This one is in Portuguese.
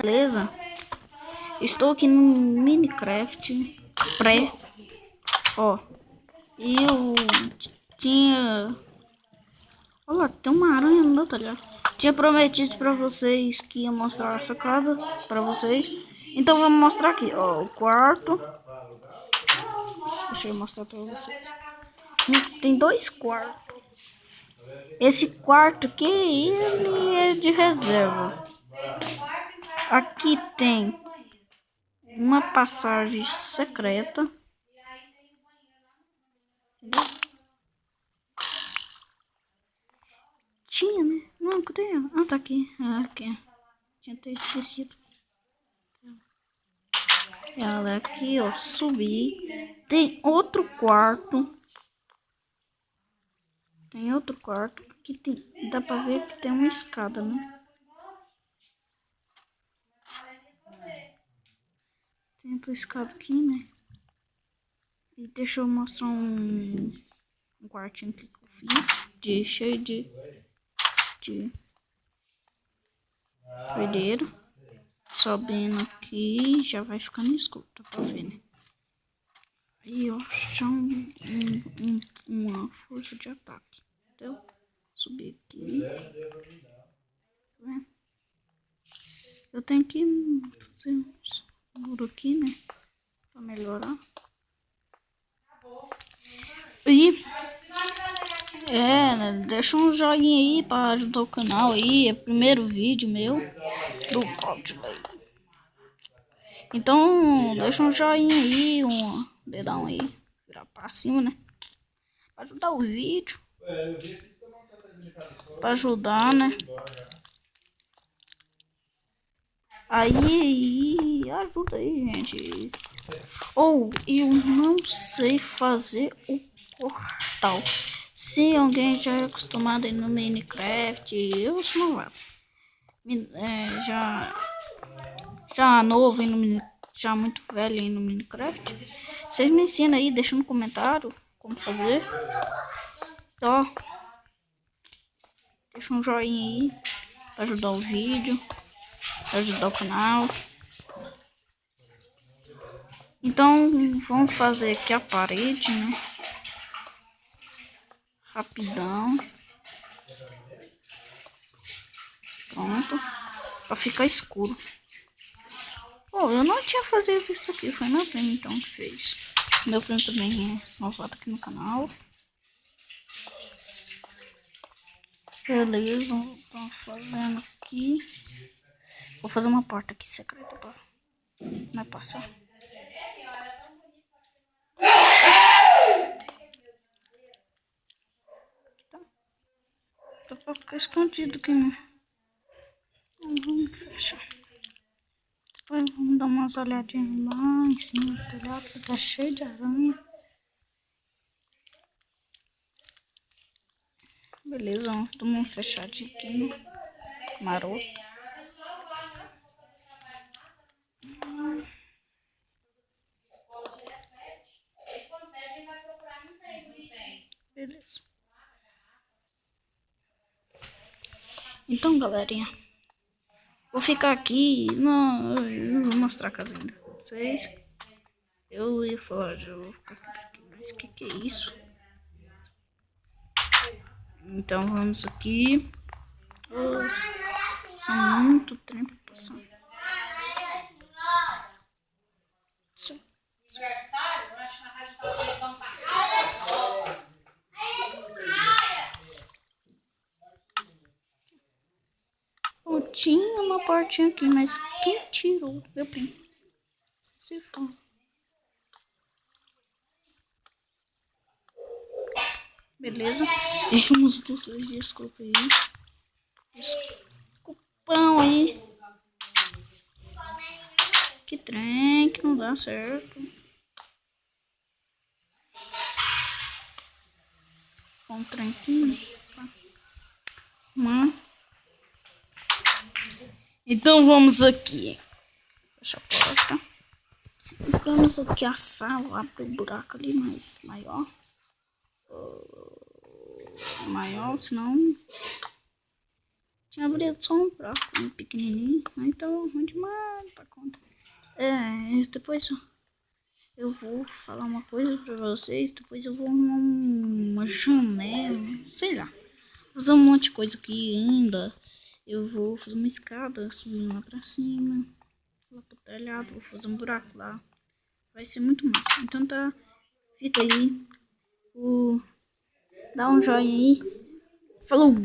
Beleza? Estou aqui no Minecraft pré. Ó. E eu tinha... Olha lá, tem uma aranha no meu telhado. Tinha prometido pra vocês que ia mostrar essa casa pra vocês. Então vamos mostrar aqui, ó, o quarto. Deixa eu mostrar pra vocês. Tem dois quartos. Esse quarto aqui, ele é de reserva. Aqui tem uma passagem secreta. Entendeu? Tinha, né? Não, cadê ela? Ah, tá aqui. Ah, aqui. Tinha até esquecido. Ela aqui, ó. Subir. Tem outro quarto. Tem outro quarto. Aqui tem. Dá pra ver que tem uma escada, né? Tem outra escada aqui, né? E deixa eu mostrar um quartinho que eu fiz. Cheio de doideiro. Subindo aqui, já vai ficando escuro, tá pra ver, né? Aí, ó, chão uma força de ataque. Entendeu? Subir aqui. Tá vendo? Eu tenho que fazer uns muro aqui, né? Pra melhorar. E né? Deixa um joinha aí pra ajudar o canal aí. É o primeiro vídeo meu do Fortnite. Então, deixa um joinha aí, um dedão aí. Virar pra cima, né? Pra ajudar o vídeo. Pra ajudar, né? Aí, ajuda aí, gente. Ou eu não sei fazer o portal. Se alguém já é acostumado aí no Minecraft, eu sou novato. Já novo aí no Minecraft, já muito velho aí no Minecraft. Vocês me ensinam aí, deixa no comentário como fazer. Ó, deixa um joinha aí pra ajudar o vídeo, pra ajudar o canal. Então vamos fazer aqui a parede, né? Rapidão. Pronto. Pra ficar escuro. Oh, eu não tinha feito isso aqui. Foi meu primo então que fez. Meu primo também é novato aqui no canal. Beleza. Tô fazendo aqui. Vou fazer uma porta aqui secreta pra não passar. Aqui tá. Dá pra ficar escondido aqui, né? Vamos fechar. Depois vamos dar umas olhadinhas lá em cima do telhado, que tá cheio de aranha. Beleza, vamos tomar um fechadinho aqui, né? Maroto. Beleza. Então, galerinha, vou ficar aqui. Não, eu vou mostrar a casa ainda pra vocês. Eu ia falar, eu vou ficar aqui, mas que é isso? Então vamos aqui. Nossa, são muito tempo passando. Eu tinha uma portinha aqui, mas quem tirou? Meu primo. Se for. Beleza? Erros dos seus desculpa aí. Desculpão aí. Que trem que não dá certo. Um trem aqui. Então vamos aqui. Fecha a porta. Estamos aqui a sala. Abre o buraco ali mais maior. Maior, senão Tinha abrido só um buraco pequenininho, aí tava ruim demais da conta. Depois eu vou falar uma coisa pra vocês, depois eu vou arrumar uma janela, sei lá. Vou fazer um monte de coisa aqui ainda. Eu vou fazer uma escada subindo lá pra cima, lá pro telhado, vou fazer um buraco lá. Vai ser muito massa. Então tá, fica aí. Dá um joinha aí. Falou!